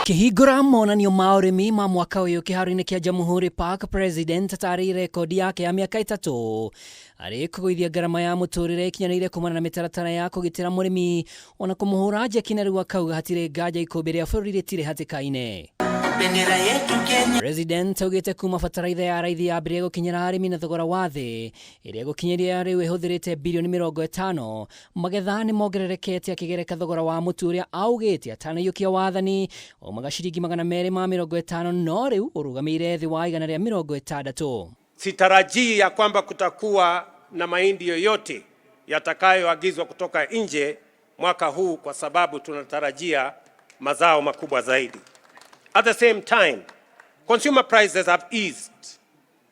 Kihingura monanio ma urimi ma mwaka uyu kiharo-ini kia Jamhuri Park, President atarĩirie rekodi yake ya miaka 3 arĩ kũgũithia ngarama ya muturire ikinyanĩire kumana na mĩtaratara ya kũgitĩra mũrĩmi ona kũmũhũra njeki na rĩu akauga hatirĩ nganja ikũmbĩ rĩa bũrũri rĩtirĩ hatĩka-inĩ. President augĩte kuma bataraitha ya raithi yambĩrĩrie gũkinyĩra arĩmi na thogora wa thĩ ĩrĩa gũkinyĩria rĩu ĩhũthĩrĩte birioni 50, magetha nĩ mongererekete akĩgereka thogora wa mũtu ũrĩa augĩte atanaiyũkia wathani omaga ciringi 250 no rĩu ũrũgamĩire thĩ wa igana rĩa 60. Sitarajii ya kwamba kutakuwa na mahindi yoyote yatakayoagizwa kutoka nje mwaka huu kwa sababu tunatarajia mazao makubwa zaidi. At the same time, consumer prices have eased.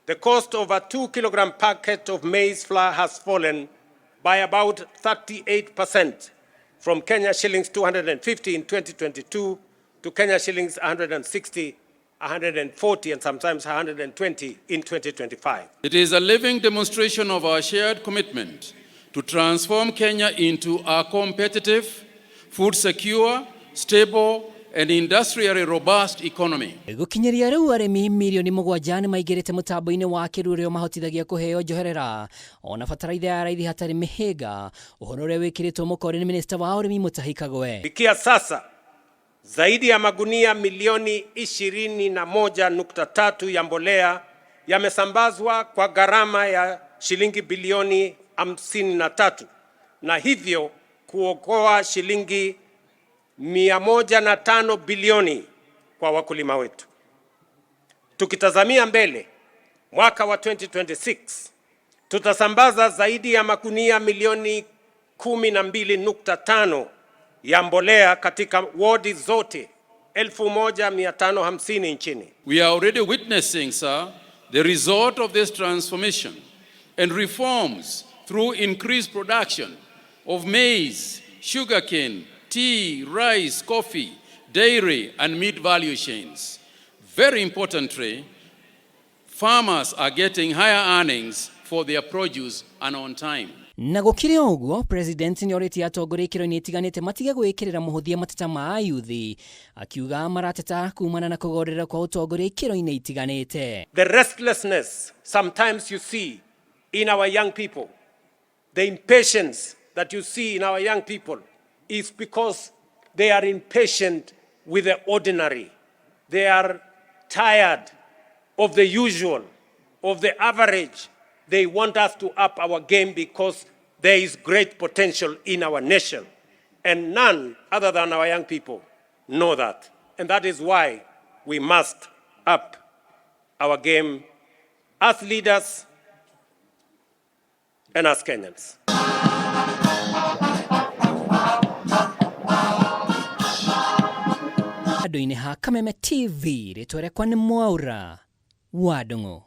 The cost of a 2 kilogram packet of maize flour has fallen by about 38% from Kenya shillings 250 in 2022 to Kenya shillings 160, 140 and sometimes 120 in 2025. It is a living demonstration of our shared commitment to transform Kenya into a competitive, food secure, stable and industrially robust economy. Gũkinyĩria rĩu arĩmi milioni 7 nĩ maingĩrĩte mũtambo-inĩ wa kĩrũrĩo mahotithagia kũheo njoherera ona bataraitha ya raithi hatarĩ mĩhĩnga, ũhoro ũrĩa wĩkĩrĩtwo mũkonde nĩ minista wa ũrĩmi Mutahi Kagwe. Fikia sasa zaidi ya magunia milioni 21.3 ya mbolea yamesambazwa kwa gharama ya shilingi bilioni 53 na hivyo kuokoa shilingi 105 bilioni kwa wakulima wetu. Tukitazamia mbele mwaka wa 2026 tutasambaza zaidi ya magunia milioni 12.5 ya mbolea katika wadi zote 1550 nchini. We are already witnessing, sir, the result of this transformation and reforms through increased production of maize, sugarcane, tea, rice, coffee, dairy and meat value chains. Very importantly, farmers are getting higher earnings for their produce and on time. Na gũkĩrĩ ũguo, President nĩ orĩtie atongoria ikĩro-inĩ itiganĩte matige gwĩkĩrĩra mũhũthia mateta ma ayuthi, akiuga marateta kumana na kũgorera kwa ũtongoria ikĩro-inĩ itiganĩte. The restlessness sometimes you see in our young people, the impatience that you see in our young people is because they are impatient with the ordinary. They are tired of the usual, of the average. They want us to up our game because there is great potential in our nation. And none other than our young people know that. And that is why we must up our game as leaders and as Kenyans. Andũ-inĩ ha Kameme TV rĩtwa rĩakwa nĩ Mwaura wa Ndung'u.